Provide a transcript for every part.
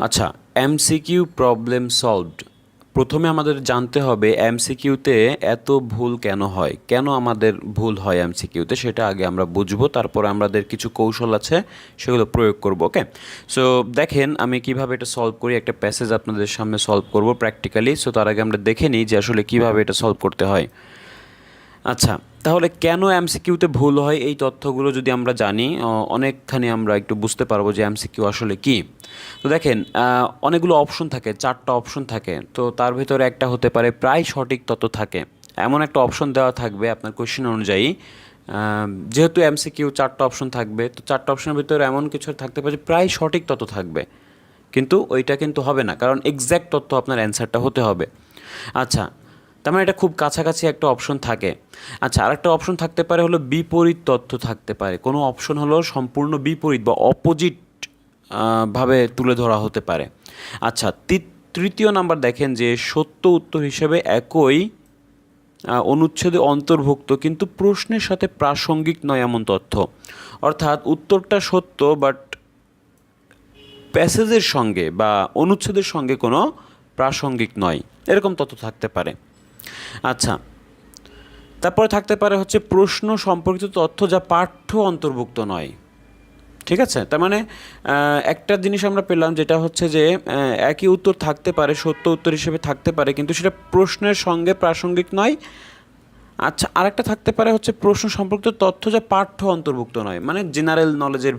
আচ্ছা, MCQ problem solved. প্রথমে আমাদের জানতে হবে এমসিকিউতে এত ভুল কেন হয়, কেন আমাদের ভুল হয় এমসিকিউতে, সেটা আগে আমরা বুঝবো। তারপরে আমাদের কিছু কৌশল আছে, সেগুলো প্রয়োগ করব। ওকে, সো দেখেন আমি কিভাবে এটা সলভ করি। একটা প্যাসেজ আপনাদের সামনে সলভ করব প্র্যাকটিক্যালি। সো তার আগে আমরা দেখে নিই যে আসলে কিভাবে এটা সলভ করতে হয়। আচ্ছা, তাহলে কেন এমসিকিউতে ভুল হয় এই তথ্যগুলো যদি আমরা জানি, অনেকখানি আমরা একটু বুঝতে পারবো যে এমসিকিউ আসলে কি। তো দেখেন, অনেকগুলো অপশন থাকে, 4টা অপশন থাকে। তো তার ভিতরে একটা হতে পারে প্রায় সঠিক তথ্য থাকে, এমন একটা অপশন দেওয়া থাকবে আপনার কোয়েশ্চেন অনুযায়ী। যেহেতু এমসিকিউ 4টা অপশন থাকবে, তো 4টা অপশনের ভিতরে এমন কিছু থাকতে পারে যে প্রায় সঠিক তথ্য থাকবে, কিন্তু ওইটা কিন্তু হবে না, কারণ এক্স্যাক্ট তথ্য আপনার অ্যান্সারটা হতে হবে। আচ্ছা, তার মানে এটা খুব কাছাকাছি একটা অপশন থাকে। আচ্ছা, আরেকটা অপশন থাকতে পারে হলো বিপরীত তথ্য থাকতে পারে। কোনো অপশন হলো সম্পূর্ণ বিপরীত বা অপোজিট ভাবে তুলে ধরা হতে পারে। আচ্ছা, তৃতীয় নাম্বার দেখেন যে সত্য উত্তর হিসেবে একই অনুচ্ছেদে অন্তর্ভুক্ত কিন্তু প্রশ্নের সাথে প্রাসঙ্গিক নয় এমন তথ্য। অর্থাৎ উত্তরটা সত্য, বাট প্যাসেজের সঙ্গে বা অনুচ্ছেদের সঙ্গে কোনো প্রাসঙ্গিক নয়, এরকম তথ্য থাকতে পারে। আচ্ছা, তারপরে থাকতে পারে হচ্ছে প্রশ্ন সম্পর্কিত তথ্য যা পাঠ্য অন্তর্ভুক্ত নয়। ঠিক আছে, তার মানে একটা জিনিস আমরা পেলাম, যেটা হচ্ছে যে একই উত্তর থাকতে পারে, সত্য উত্তর হিসেবে থাকতে পারে, কিন্তু সেটা প্রশ্নের সঙ্গে প্রাসঙ্গিক নয়। আচ্ছা, আরেকটা থাকতে পারে হচ্ছে প্রশ্ন সম্পর্কিত তথ্য যা পাঠ্য অন্তর্ভুক্ত নয়, মানে জেনারেল নলেজের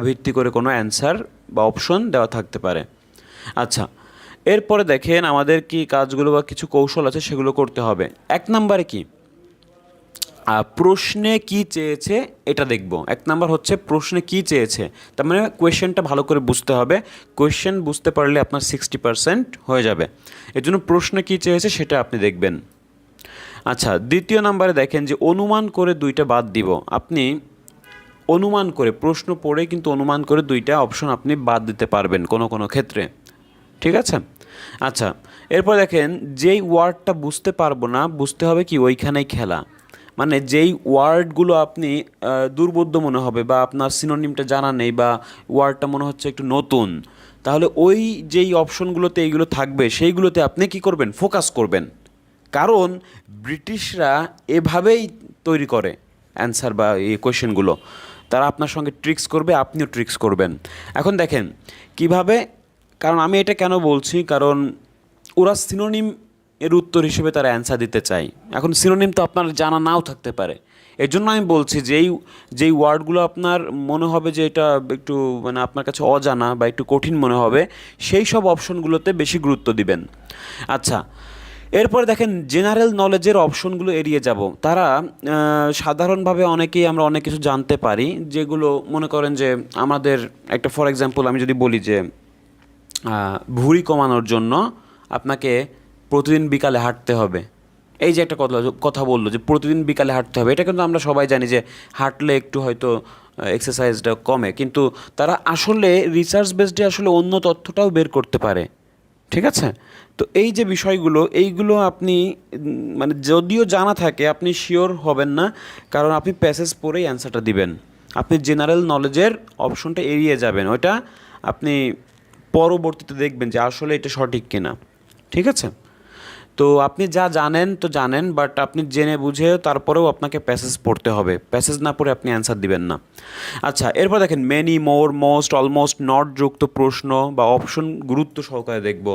ভিত্তি করে কোনো অ্যান্সার বা অপশন দেওয়া থাকতে পারে। আচ্ছা, এরপরে দেখেন আমাদের কি কাজগুলো বা কিছু কৌশল আছে, সেগুলো করতে হবে। 1 নম্বরে কি প্রশ্নে কি চেয়েছে এটা দেখব। 1 নম্বর হচ্ছে প্রশ্নে কি চেয়েছে, তার মানে কোয়েশ্চেনটা ভালো করে বুঝতে হবে। কোয়েশ্চেন বুঝতে পারলে আপনার 60% হয়ে যাবে। এর জন্য প্রশ্নে কি চেয়েছে সেটা আপনি দেখবেন। আচ্ছা, দ্বিতীয় নাম্বারে দেখেন যে অনুমান করে 2টা বাদ দিব। আপনি অনুমান করে, প্রশ্ন পড়ে কিন্তু অনুমান করে 2টা অপশন আপনি বাদ দিতে পারবেন কোনো কোনো ক্ষেত্রে। ঠিক আছে। আচ্ছা, এরপর দেখেন যেই ওয়ার্ডটা বুঝতে পারবো না, বুঝতে হবে কি ওইখানেই খেলা। মানে যেই ওয়ার্ডগুলো আপনি দুর্বোধ্য মনে হবে, বা আপনার সিনোনিমটা জানা নেই, বা ওয়ার্ডটা মনে হচ্ছে একটু নতুন, তাহলে ওই যেই অপশনগুলোতে এইগুলো থাকবে সেইগুলোতে আপনি কি করবেন, ফোকাস করবেন। কারণ ব্রিটিশরা এভাবেই তৈরি করে অ্যান্সার বা এই কোয়েশ্চেনগুলো। তারা আপনার সঙ্গে ট্রিক্স করবে, আপনিও ট্রিক্স করবেন। এখন দেখেন কিভাবে, কারণ আমি এটা কেন বলছি, কারণ ওরা সিনোনিম এর উত্তর হিসেবে তারা অ্যান্সার দিতে চায়। এখন সিনোনিম তো আপনার জানা নাও থাকতে পারে। এর জন্য আমি বলছি যে যেই ওয়ার্ডগুলো আপনার মনে হবে যে এটা একটু মানে আপনার কাছে অজানা বা একটু কঠিন মনে হবে, সেই সব অপশনগুলোতে বেশি গুরুত্ব দিবেন। আচ্ছা, এরপরে দেখেন জেনারেল নলেজের অপশনগুলো এড়িয়ে যাব। তারা সাধারণভাবে অনেকেই আমরা অনেক কিছু জানতে পারি, যেগুলো মনে করেন যে আমাদের একটা ফর এক্সাম্পল আমি যদি বলি যে ভুঁড়ি কমানোর জন্য আপনাকে প্রতিদিন বিকালে হাঁটতে হবে। এই যে একটা কথা কথা বললো যে প্রতিদিন বিকালে হাঁটতে হবে, এটা কিন্তু আমরা সবাই জানি যে হাঁটলে একটু হয়তো এক্সারসাইজটা কমে, কিন্তু তারা আসলে রিসার্চ বেসডে আসলে অন্য তথ্যটাও বের করতে পারে। ঠিক আছে। তো এই যে বিষয়গুলো, এইগুলো আপনি মানে যদিও জানা থাকে আপনি শিওর হবেন না, কারণ আপনি প্যাসেজ পড়েই অ্যান্সারটা দিবেন। আপনি জেনারেল নলেজের অপশনটা এড়িয়ে যাবেন, ওইটা আপনি পরবর্তীতে দেখবেন যে আসলে এটা সঠিক কিনা। ঠিক আছে। তো আপনি যা জানেন তো জানেন, বাট আপনি জেনে বুঝে তারপরেও আপনাকে প্যাসেজ পড়তে হবে। প্যাসেজ না পড়ে আপনি অ্যান্সার দিবেন না। আচ্ছা, এরপর দেখেন many, more, most, almost, not যুক্ত প্রশ্ন বা অপশন গুরুত্ব সহকারে দেখব।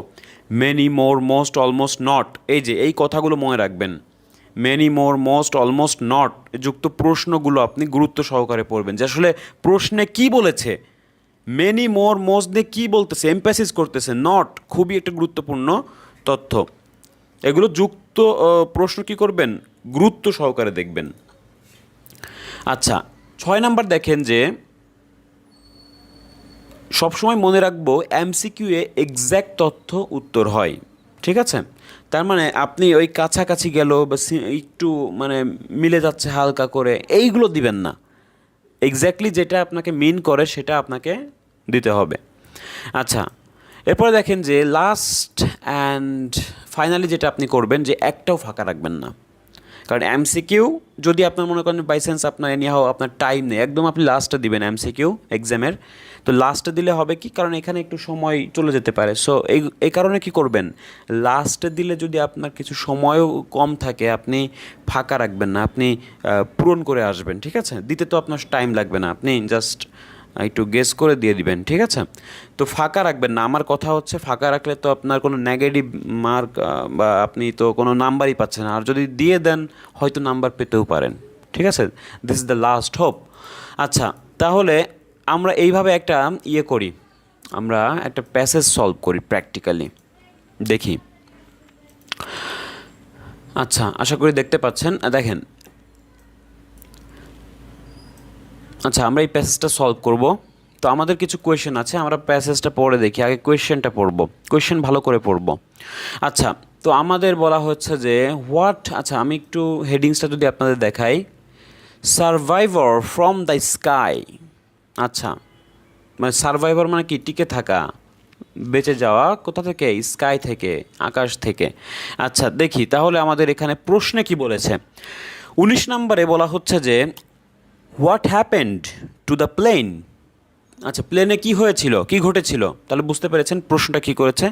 Many, more, most, almost, not, এই যে এই কথাগুলো মনে রাখবেন। Many, more, most, almost, not যুক্ত প্রশ্নগুলো আপনি গুরুত্ব সহকারে পড়বেন, যে আসলে প্রশ্নে কি বলেছে। মেনি, মোর, মোস্ট দিয়ে কী বলতেছে, এমপ্যাসিস করতেছে। নট খুবই একটা গুরুত্বপূর্ণ তথ্য। এগুলো যুক্ত প্রশ্ন কি করবেন, গুরুত্ব সহকারে দেখবেন। আচ্ছা, 6 নাম্বার দেখেন যে সবসময় মনে রাখবো এমসিকিউ এ এক্স্যাক্ট তথ্য উত্তর হয়। ঠিক আছে। তার মানে আপনি ওই কাছাকাছি গেল বা একটু মানে মিলে যাচ্ছে হালকা করে, এইগুলো দিবেন না। এক্স্যাক্টলি যেটা আপনাকে মিন করে সেটা আপনাকে দিতে হবে। আচ্ছা, এরপরে দেখেন যে লাস্ট অ্যান্ড ফাইনালি যেটা আপনি করবেন যে একটাও ফাঁকা রাখবেন না। কারণ এমসিকিউ যদি আপনার মনে করেন বাই চান্স আপনার এনিহাও আপনার টাইম নেই, একদম আপনি লাস্টে দিবেন এমসিকিউ এক্সামের, তো লাস্টে দিলে হবে কি, কারণ এখানে একটু সময় চলে যেতে পারে। সো এই কারণে কি করবেন, লাস্টে দিলে যদি আপনার কিছু সময়ও কম থাকে, আপনি ফাঁকা রাখবেন না, আপনি পূরণ করে আসবেন, ঠিক আছে? দিতে তো আপনার টাইম লাগবে না, আপনি জাস্ট একটু গেস করে দিয়ে দিবেন, ঠিক আছে? তো ফাঁকা রাখবেন না, আমার কথা হচ্ছে ফাঁকা রাখলে তো আপনার কোনো নেগেটিভ মার্ক বা আপনি তো কোনো নাম্বারই পাচ্ছেন না, আর যদি দিয়ে দেন হয়তো নাম্বার পেতেও পারেন, ঠিক আছে? This is the last hope. আচ্ছা, তাহলে আমরা এইভাবে একটা করি, আমরা একটা প্যাসেজ সলভ করি প্র্যাকটিক্যালি, দেখি। আচ্ছা, আশা করি দেখতে পাচ্ছেন, দেখেন। আচ্ছা, আমরা এই প্যাসেজটা সলভ করব। তো আমাদের কিছু কোয়েশ্চেন আছে, আমরা প্যাসেজটা পড়ে দেখি, আগে কোয়েশ্চেনটা পড়ব, কোয়েশ্চেন ভালো করে পড়ব। আচ্ছা, তো আমাদের বলা হচ্ছে যে আচ্ছা আমি একটু হেডিংসটা যদি আপনাদের দেখাই, সারভাইভার ফ্রম দ্য স্কাই। আচ্ছা, মানে সারভাইভার মানে কি, টিকে থাকা, বেঁচে যাওয়া, কোথা থেকে, স্কাই থেকে, আকাশ থেকে। আচ্ছা দেখি তাহলে আমাদের এখানে প্রশ্নে কি বলেছে। 19 নম্বরে বলা হচ্ছে যে what happened to the plane. আচ্ছা, প্লেনে কি হয়েছিল, কি ঘটেছিল, তাহলে বুঝতে পেরেছেন প্রশ্নটা কি করেছে,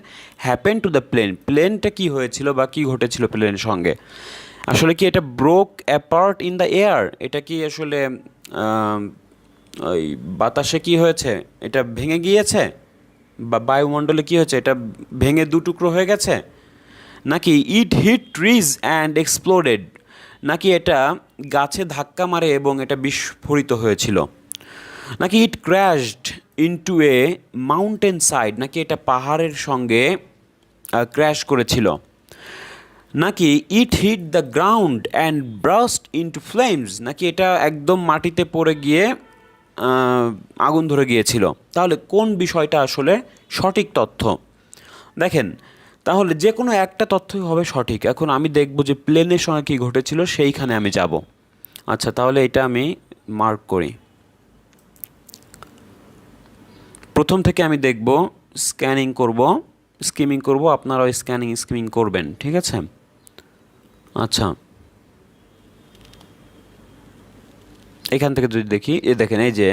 হ্যাপেন টু দ্য প্লেন, প্লেনটা কি হয়েছিল বা কি ঘটেছিল প্লেনের সঙ্গে। আসলে কি এটা broke apart in the air, এটা কি আসলে ওই বাতাসে কি হয়েছে, এটা ভেঙে গিয়েছে, বা বায়ুমণ্ডলে কি হয়েছে, এটা ভেঙে দু টুকরো হয়ে গেছে, নাকি it hit trees and exploded, নাকি এটা গাছে ধাক্কা মারে এবং এটা বিস্ফোরিত হয়েছিল, নাকি it crashed into a mountain side, নাকি এটা পাহাড়ের সঙ্গে ক্র্যাশ করেছিল, নাকি it hit the ground and burst into flames, নাকি এটা একদম মাটিতে পড়ে গিয়ে আগুন ধরে গিয়েছিল। তাহলে কোন বিষয়টা আসলে সঠিক তথ্য? দেখেন, তাহলে যে কোনো একটা তথ্যই হবে সঠিক। এখন আমি দেখব যে প্লেনের সঙ্গে কী ঘটেছিল, সেইখানে আমি যাব। আচ্ছা, তাহলে এটা আমি মার্ক করি। প্রথম থেকে আমি দেখব, স্ক্যানিং করব, স্কিমিং করব, আপনারাও স্ক্যানিং স্কিমিং করবেন, ঠিক আছে? আচ্ছা, এখান থেকে যদি দেখি, দেখেন এই যে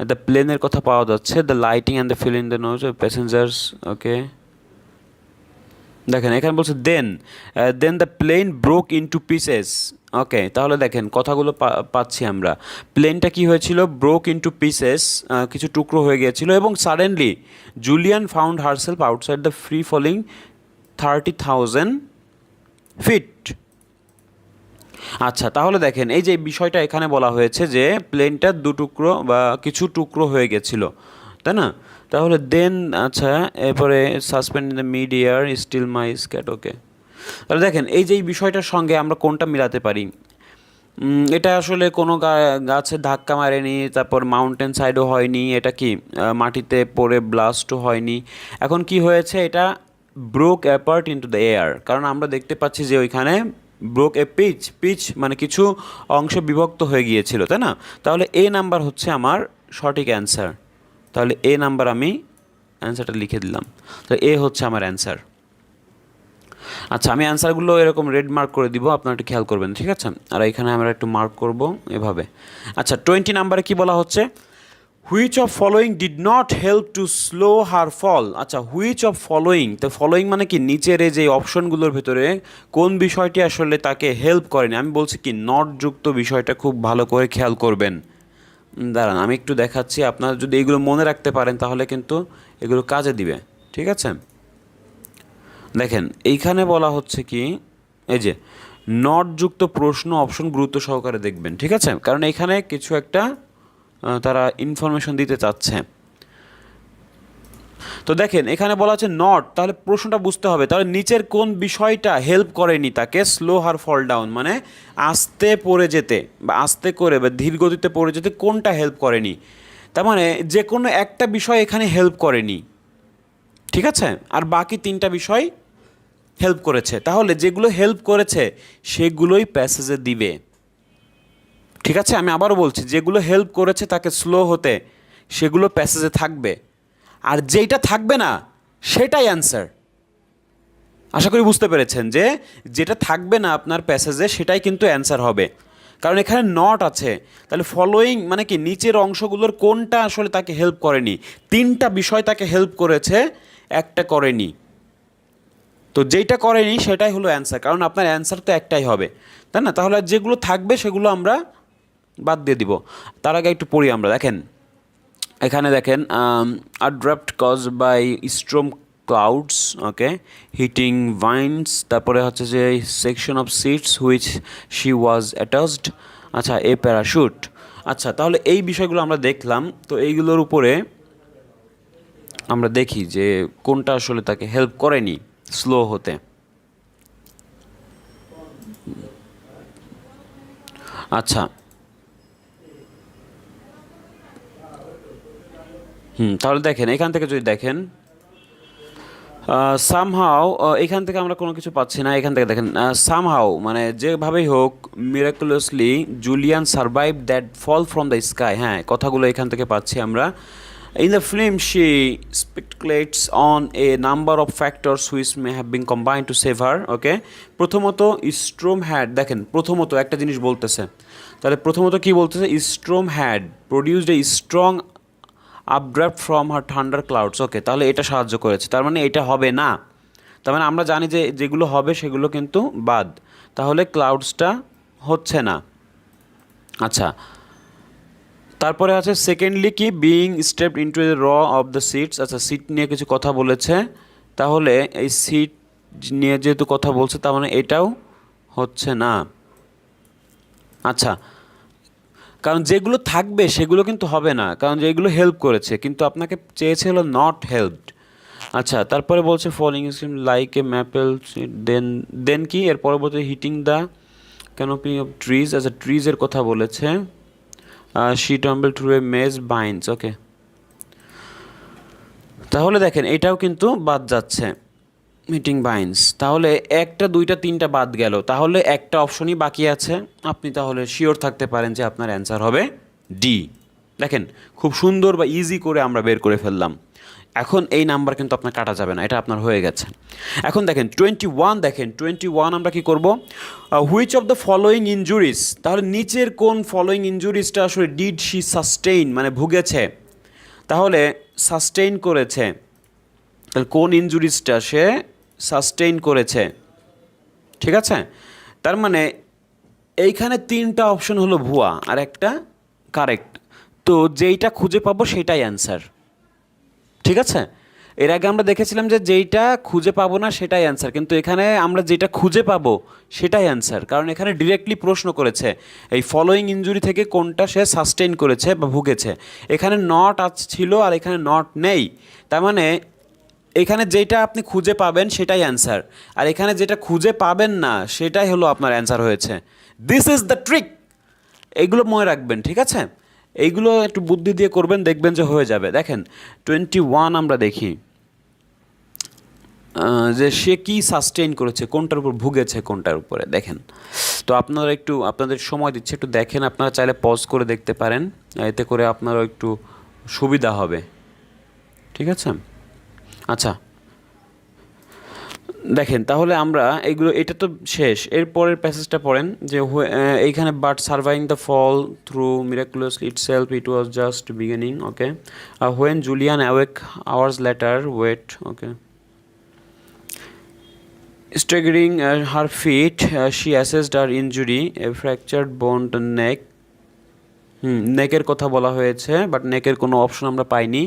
দ্য প্লেনের কথা পাওয়া যাচ্ছে, the lighting and the fill in the nose passengers. Okay, দেখেন এখানে বলছে then the plane broke into pieces. Okay, তাহলে দেখেন কথাগুলো পাচ্ছি আমরা, প্লেনটা কি হয়েছিল, ব্রোক ইনটু পিসেস, কিছু টুকরো হয়ে গিয়েছিল, এবং suddenly Juliane found herself outside the free falling 30,000 feet. আচ্ছা, তাহলে দেখেন এই যে বিষয়টা এখানে বলা হয়েছে যে প্লেনটা দু টুকরো বা কিছু টুকরো হয়ে গেছিল, তাই না? তাহলে দেন, আচ্ছা এরপরে suspend in the mid air still my scat. Okay, তাহলে দেখেন এই যে এই বিষয়টার সঙ্গে আমরা কোনটা মিলাতে পারি। এটা আসলে কোনো গাছে ধাক্কা মারেনি, তারপর মাউন্টেন সাইডও হয়নি, এটা কি মাটিতে পড়ে ব্লাস্টও হয়নি। এখন কি হয়েছে, এটা broke apart into the air, কারণ আমরা দেখতে পাচ্ছি যে ওইখানে ব্রোক এ পিচ মানে কিছু অংশ বিভক্ত হয়ে গিয়েছিল, তাই না? তাহলে এ নাম্বার হচ্ছে আমার সঠিক অ্যান্সার। তাহলে এ নাম্বার আমি অ্যান্সারটা লিখে দিলাম, তো এ হচ্ছে আমার অ্যান্সার। আচ্ছা, আমি অ্যান্সারগুলো এরকম রেড মার্ক করে দিব, আপনারা একটু খেয়াল করবেন, ঠিক আছে? আর এখানে আমরা একটু মার্ক করব এভাবে। আচ্ছা, 20 নাম্বারে কি বলা হচ্ছে, which of following did not help to slow her fall. আচ্ছা, হুইচ অফ ফলোয়িং, তো ফলোয়িং মানে কি, নিচের এই যে অপশনগুলোর ভেতরে কোন বিষয়টি আসলে তাকে হেল্প করেনি। আমি বলছি কি, নট যুক্ত বিষয়টা খুব ভালো করে খেয়াল করবেন। দাঁড়ান আমি একটু দেখাচ্ছি, আপনারা যদি এগুলো মনে রাখতে পারেন তাহলে কিন্তু এগুলো কাজে দিবে, ঠিক আছে? দেখেন এইখানে বলা হচ্ছে কি, এই যে নট যুক্ত প্রশ্ন অপশন গুরুত্ব সহকারে দেখবেন, ঠিক আছে? কারণ এখানে কিছু একটা তারা ইনফরমেশন দিতে চাচ্ছে। তো দেখেন এখানে বলা হচ্ছে নট, তাহলে প্রশ্নটা বুঝতে হবে, তাহলে নিচের কোন বিষয়টা হেল্প করেনি তাকে স্লো হার ফল ডাউন, মানে আস্তে পড়ে যেতে বা আস্তে করে বা ধীর গতিতে পড়ে যেতে কোনটা হেল্প করেনি। তার মানে যে কোনো একটা বিষয় এখানে হেল্প করেনি, ঠিক আছে? আর বাকি তিনটা বিষয় হেল্প করেছে। তাহলে যেগুলো হেল্প করেছে সেগুলোই প্যাসেজে দিবে, ঠিক আছে? আমি আবারও বলছি, যেগুলো হেল্প করেছে তাকে স্লো হতে, সেগুলো প্যাসেজে থাকবে, আর যেইটা থাকবে না সেটাই অ্যান্সার। আশা করি বুঝতে পেরেছেন যে যেটা থাকবে না আপনার প্যাসেজে সেটাই কিন্তু অ্যান্সার হবে, কারণ এখানে নট আছে। তাহলে ফলোয়িং মানে কি, নিচের অংশগুলোর কোনটা আসলে তাকে হেল্প করেনি? তিনটা বিষয় তাকে হেল্প করেছে, একটা করেনি। তো যেইটা করেনি সেটাই হলো অ্যান্সার, কারণ আপনার অ্যান্সার তো একটাই হবে, তাই না? তাহলে যেগুলো থাকবে সেগুলো আমরা বাদ দিয়ে দিব। তার আগে একটু পড়ি আমরা, দেখেন এখানে দেখেন a draft cause by storm clouds, okay, hitting vines, তারপরে হচ্ছে যে section of seats which she was attached, আচ্ছা এ প্যারাশুট। আচ্ছা, তাহলে এই বিষয়গুলো আমরা দেখলাম, তো এইগুলোর উপরে আমরা দেখি যে কোনটা আসলে তাকে হেল্প করেনি স্লো হতে। আচ্ছা, তাহলে দেখেন এখান থেকে যদি দেখেন সামহাও, এখান থেকে আমরা কোনো কিছু পাচ্ছি না। এখান থেকে দেখেন সামহাও মানে যেভাবেই হোক, miraculously Julian survive that fall from the sky, হ্যাঁ কথাগুলো এখান থেকে পাচ্ছি আমরা। In the film she speculates on a number of factors which may have been combined to save her, okay. প্রথমত স্ট্রোম হ্যাড, দেখেন প্রথমত একটা জিনিস বলতেছে, তাহলে প্রথমত কি বলতেছে, storm had produced a strong updraft from her thunder clouds, okay, তাহলে এটা সাহায্য করেছে, তার মানে এটা হবে না। তার মানে আমরা জানি যে যেগুলো হবে সেগুলো কিন্তু বাদ, তাহলে ক্লাউডসটা হচ্ছে না। আচ্ছা, তারপরে আছে সেকেন্ডলি কি, বিইং স্টেপড ইনটু দ্য র অফ দ্য সিটস, আচ্ছা সিট নিয়ে কিছু কথা বলেছে, তাহলে এই সিট নিয়ে যেহেতু কথা বলছে তার মানে এটাও হচ্ছে না। আচ্ছা, কারণ যেগুলো থাকবে সেগুলো কিন্তু হবে না, কারণ যেগুলো হেল্প করেছে, কিন্তু আপনাকে চেয়েছে হলো নট হেল্পড। আচ্ছা, তারপরে বলছে falling like a maple, then then কি এর পরবর্তী, hitting the canopy of trees, আচ্ছা ট্রিজের কথা বলেছে, she tumble through a maze vines, okay. তাহলে দেখেন এটাও কিন্তু বাদ যাচ্ছে, মিটিং বাইন্স, তাহলে একটা দুইটা তিনটা বাদ গেল, তাহলে একটা অপশনই বাকি আছে। আপনি তাহলে শিওর থাকতে পারেন যে আপনার অ্যান্সার হবে ডি। দেখেন খুব সুন্দর বা ইজি করে আমরা বের করে ফেললাম। এখন এই নাম্বার কিন্তু আপনার কাটা যাবে না, এটা আপনার হয়ে গেছে। এখন দেখেন 21, দেখেন 21 আমরা কি করব, which of the following injuries, তাহলে নিচের কোন ফলোয়িং ইনজুরিজটা আসলে ডিড শি সাস্টেইন মানে ভুগেছে, তাহলে সাস্টেইন করেছে, তাহলে কোন ইনজুরিজটা সে সাস্টেইন করেছে, ঠিক আছে? তার মানে এইখানে তিনটা অপশন হলো ভুয়া আর একটা কারেক্ট, তো যেইটা খুঁজে পাবো সেটাই অ্যান্সার, ঠিক আছে? এর আগে আমরা দেখেছিলাম যে যেইটা খুঁজে পাবো না সেটাই অ্যান্সার, কিন্তু এখানে আমরা যেটা খুঁজে পাবো সেটাই অ্যান্সার, কারণ এখানে ডিরেক্টলি প্রশ্ন করেছে এই ফলোয়িং ইনজুরি থেকে কোনটা সে সাস্টেইন করেছে বা ভুগেছে। এখানে নট ছিল আর এখানে নট নেই, তার মানে এখানে যেটা আপনি খুঁজে পাবেন সেটাই অ্যান্সার, আর এখানে যেটা খুঁজে পাবেন না সেটাই হলো আপনার অ্যান্সার হয়েছে। দিস ইজ দ্য ট্রিক, এইগুলো মনে রাখবেন, ঠিক আছে? এইগুলো একটু বুদ্ধি দিয়ে করবেন, দেখবেন যে হয়ে যাবে। দেখেন 21 আমরা দেখি যে সে কি সাস্টেইন করেছে, কোনটার উপর ভুগেছে, কোনটার উপরে, দেখেন। তো আপনারা একটু, আপনাদের সময় দিচ্ছে, একটু দেখেন, আপনারা চাইলে পজ করে দেখতে পারেন, এতে করে আপনারও একটু সুবিধা হবে, ঠিক আছে? আচ্ছা, দেখেন তাহলে আমরা এইগুলো, এটা তো শেষ, এর পরের প্যাসেজটা পড়েন যে এইখানে but surviving the fall through miraculously itself it was just beginning, okay. When Julian awake hours later, wait, okay, staggering her feet, she assessed her injury, a fractured bone neck, নেকের কথা বলা হয়েছে, বাট নেকের কোনো option আমরা পাইনি।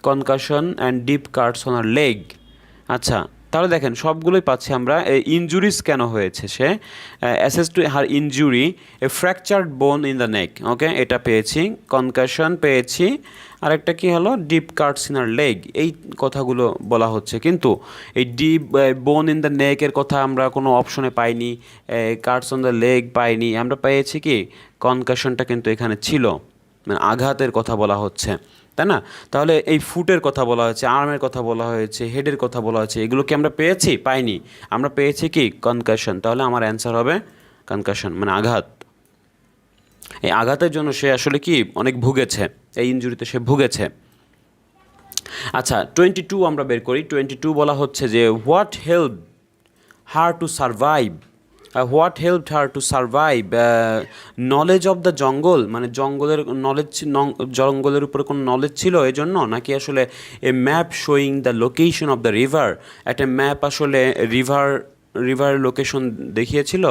Concussion and deep cuts on her leg, আচ্ছা তাহলে দেখেন সবগুলোই পাচ্ছি আমরা। ইনজুরিস কেন হয়েছে, সে assess to her injury a fractured bone in the neck, okay, এটা পেয়েছি। কনকাশন পেয়েছি, আরেকটা কি হলো, deep cuts in her leg, এই কথাগুলো বলা হচ্ছে, কিন্তু এই ডিপ বোন ইন দ্য নেকের কথা আমরা কোনো অপশনে পাইনি, কাটস অন দ্য লেগ পাইনি, আমরা পেয়েছি কি কনকাশনটা কিন্তু এখানে ছিল, মানে আঘাতের কথা বলা হচ্ছে, তাই না? তাহলে এই ফুটের কথা বলা হয়েছে, আর্মের কথা বলা হয়েছে, হেডের কথা বলা হয়েছে, এগুলো কি আমরা পেয়েছি? পাইনি, আমরা পেয়েছি কি কনকাশন, তাহলে আমার অ্যান্সার হবে কনকাশন, মানে আঘাত। এই আঘাতের জন্য সে আসলে কি অনেক ভুগেছে, এই ইনজুরিতে সে ভুগেছে। আচ্ছা 22 আমরা বের করি। 22 বলা হচ্ছে যে what help her to survive, what help her to survive, knowledge of the jungle, মানে জঙ্গলের নলেজ, জঙ্গলের উপরে কোনো নলেজ ছিল এই জন্য, নাকি আসলে a map showing the location of the river, একটা ম্যাপ আসলে রিভার লোকেশন দেখিয়েছিল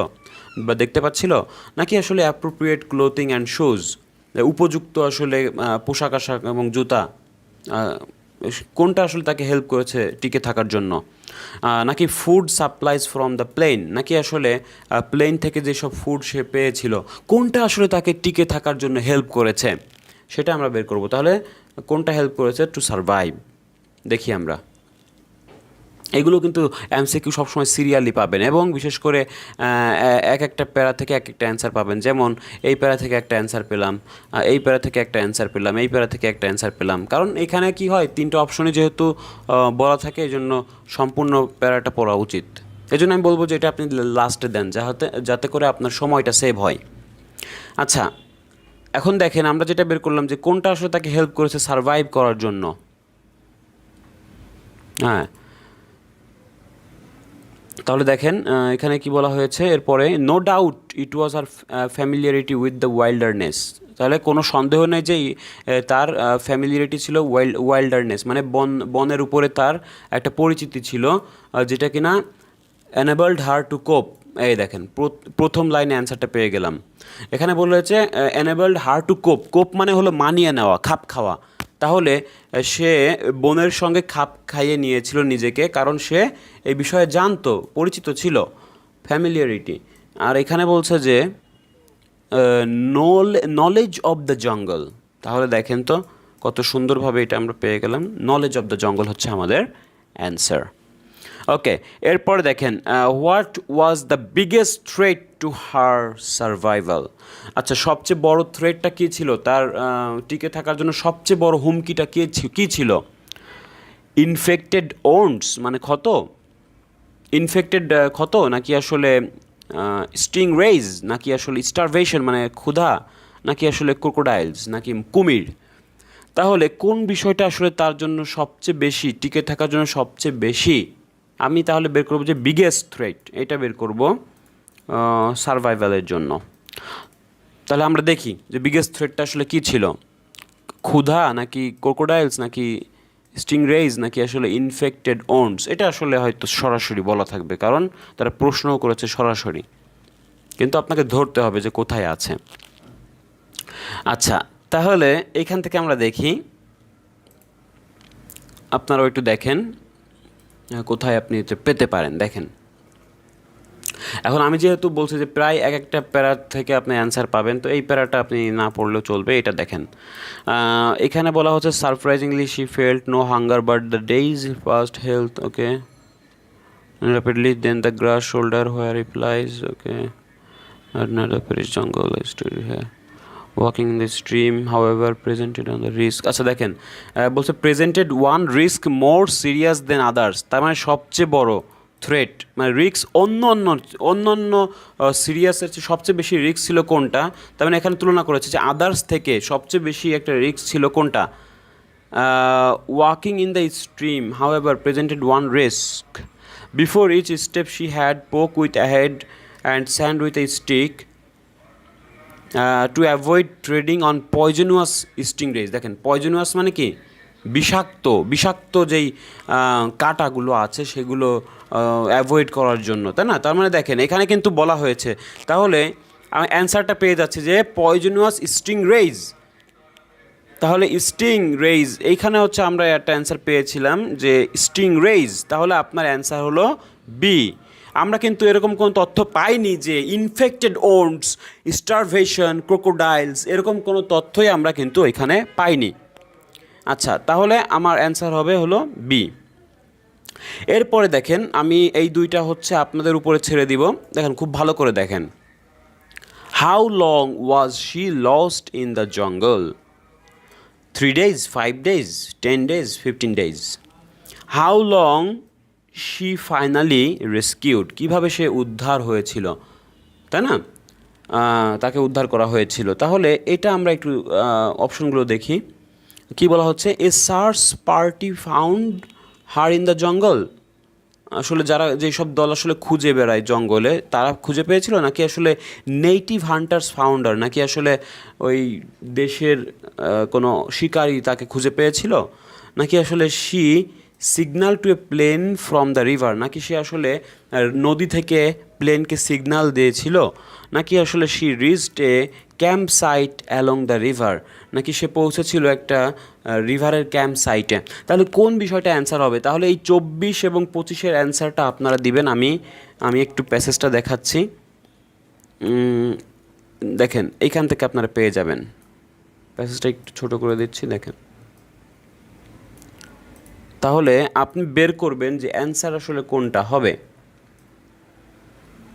বা দেখতে পাচ্ছিল, নাকি আসলে অ্যাপ্রোপ্রিয়েট ক্লোথিং অ্যান্ড শুজ, উপযুক্ত আসলে পোশাক আশাক এবং জুতা, কোনটা আসলে তাকে হেল্প করেছে টিকে থাকার জন্য, নাকি food supplies from the plane, নাকি আসলে প্লেন থেকে যেসব ফুড সে পেয়েছিল কোনটা আসলে তাকে টিকে থাকার জন্য হেল্প করেছে, সেটা আমরা বের করব। তাহলে কোনটা হেল্প করেছে টু সারভাইভ, দেখি আমরা। এগুলো কিন্তু এমসিকিউ সবসময় সিরিয়ালি পাবেন এবং বিশেষ করে এক একটা প্যারা থেকে এক একটা অ্যান্সার পাবেন। যেমন এই প্যারা থেকে একটা অ্যান্সার পেলাম, এই প্যারা থেকে একটা অ্যান্সার পেলাম, এই প্যারা থেকে একটা অ্যান্সার পেলাম, কারণ এখানে কি হয়, তিনটা অপশনই যেহেতু বলা থাকে, এই জন্য সম্পূর্ণ প্যারাটা পড়া উচিত। এই জন্য আমি বলবো যে এটা আপনি লাস্টে দেন, যাতে করে আপনার সময়টা সেভ হয়। আচ্ছা, এখন দেখেন আমরা যেটা বের করলাম যে কোনটা আসলে তাকে হেল্প করেছে সারভাইভ করার জন্য। হ্যাঁ, তাহলে দেখেন এখানে কি বলা হয়েছে এরপরে, no doubt it was her familiarity with the wilderness. তাহলে কোনো সন্দেহ নেই যে তার ফ্যামিলিয়ারিটি ছিল ওয়াইল্ডারনেস, মানে বনের উপরে তার একটা পরিচিতি ছিল, যেটা কিনা এনেবলড হার টু কোপ। এই দেখেন প্রথম লাইনে অ্যান্সারটা পেয়ে গেলাম। এখানে বলা হয়েছে এনেবলড হার টু কোপ, কোপ মানে হলো মানিয়ে নেওয়া, খাপ খাওয়া। তাহলে সে বোনের সঙ্গে খাপ খাইয়ে নিয়েছিল নিজেকে, কারণ সে এই বিষয়ে জানতো, পরিচিত ছিল, ফ্যামিলিয়ারিটি। আর এখানে বলছে যে নলেজ অফ দ্য জঙ্গল। তাহলে দেখেন তো কত সুন্দরভাবে এটা আমরা পেয়ে গেলাম, নলেজ অফ দ্য জঙ্গল হচ্ছে আমাদের অ্যান্সার। ওকে, এরপর দেখেন what was the biggest threat to her survival. আচ্ছা, সবচেয়ে বড় থ্রেটটা কী ছিল, তার টিকে থাকার জন্য সবচেয়ে বড় হুমকিটা কী ছিল? ইনফেক্টেড ওন্ডস মানে ক্ষত, ইনফেক্টেড ক্ষত, নাকি আসলে স্টিং রেইজ, নাকি আসলে স্টারভেশন মানে ক্ষুধা, নাকি আসলে ক্রোকোডাইলস, নাকি কুমির। তাহলে কোন বিষয়টা আসলে তার জন্য সবচেয়ে বেশি, টিকে থাকার জন্য সবচেয়ে বেশি, আমি তাহলে বের করবো যে বিগেস্ট থ্রেট, এটা বের করব সার্ভাইভালের জন্য। তাহলে আমরা দেখি যে বিগেস্ট থ্রেটটা আসলে কী ছিল, ক্ষুধা, নাকি ক্রোকোডাইলস, নাকি স্টিংরেইজ, নাকি আসলে ইনফেক্টেড ওন্ডস। এটা আসলে হয়তো সরাসরি বলা থাকবে, কারণ তারা প্রশ্নও করেছে সরাসরি, কিন্তু আপনাকে ধরতে হবে যে কোথায় আছে। আচ্ছা, তাহলে এইখান থেকে আমরা দেখি, আপনারাও একটু দেখেন কোথায় আপনি এটা পেতে পারেন। দেখেন, এখন আমি যেহেতু বলছি যে প্রায় এক একটা প্যারা থেকে আপনি অ্যান্সার পাবেন, তো এই প্যারাটা আপনি না পড়লেও চলবে। এটা দেখেন, এখানে বলা হচ্ছে surprisingly she felt no hunger but the days first health, okay, rapidly then the grass shoulder where replies, okay, another Paris jungle story here, walking in the stream however presented on the risk। আচ্ছা দেখেন, বলছে presented one risk more serious than others, তার মানে সবচেয়ে বড় threat, মানে risk অন্য সিরিয়াসের চেয়ে সবচেয়ে বেশি রিস্ক ছিল কোনটা, তার মানে এখানে তুলনা করেছে যে আদার্স থেকে সবচেয়ে বেশি একটা রিস্ক ছিল কোনটা, walking in the stream however presented one risk, before each step she had poke with a head and sand with a stick to avoid treading on poisonous stingrays. দেখেন, পয়জনাস মানে কি, বিষাক্ত যেই কাঁটাগুলো আছে সেগুলো অ্যাভয়েড করার জন্য, তাই না? তার মানে দেখেন এখানে কিন্তু বলা হয়েছে, তাহলে আমি অ্যান্সারটা পেয়ে যাচ্ছি যে পয়জনাস স্টিংরেজ। তাহলে স্টিংরেজ এইখানে হচ্ছে আমরা একটা অ্যান্সার পেয়েছিলাম যে স্টিংরেজ, তাহলে আপনার অ্যান্সার হলো বি। আমরা কিন্তু এরকম কোনো তথ্য পাইনি যে ইনফেক্টেড ওন্ডস, স্টারভেশন, ক্রোকোডাইলস, এরকম কোনো তথ্যই আমরা কিন্তু এখানে পাইনি। আচ্ছা, তাহলে আমার অ্যান্সার হবে হলো বি। এরপরে দেখেন, আমি এই দুইটা হচ্ছে আপনাদের উপরে ছেড়ে দিব, দেখেন খুব ভালো করে দেখেন। How long was she lost in the জঙ্গল? 3 days, 5 days, 10 days, 15 days? How long she finally rescued? কীভাবে সে উদ্ধার হয়েছিল, তাই না? তাকে উদ্ধার করা হয়েছিল। তাহলে এটা আমরা একটু অপশনগুলো দেখি। কি বলা হচ্ছে, a search party found her in the jungle. আসলে যারা যেসব দল আসলে খুঁজে বেড়ায় জঙ্গলে, তারা খুঁজে পেয়েছিল, নাকি আসলে নেটিভ হান্টার্স ফাউন্ডার, নাকি আসলে ওই দেশের কোনো শিকারী তাকে খুঁজে পেয়েছিল, নাকি আসলে she signal to a plane from the river, নাকি সে আসলে নদী থেকে প্লেনকে সিগন্যাল দিয়েছিল, নাকি আসলে she reached a campsite along the river, নাকি সে পৌঁছেছিল একটা রিভারের ক্যাম্প সাইটে। তাহলে কোন বিষয়টা অ্যান্সার হবে? তাহলে এই 24 এবং 25-এর অ্যান্সারটা আপনারা দিবেন। আমি একটু প্যাসেজটা দেখাচ্ছি। দেখেন, এইখান থেকে আপনারা পেয়ে যাবেন। প্যাসেজটা একটু ছোট করে দিচ্ছি, দেখেন। তাহলে আপনি বের করবেন যে অ্যান্সার আসলে কোনটা হবে।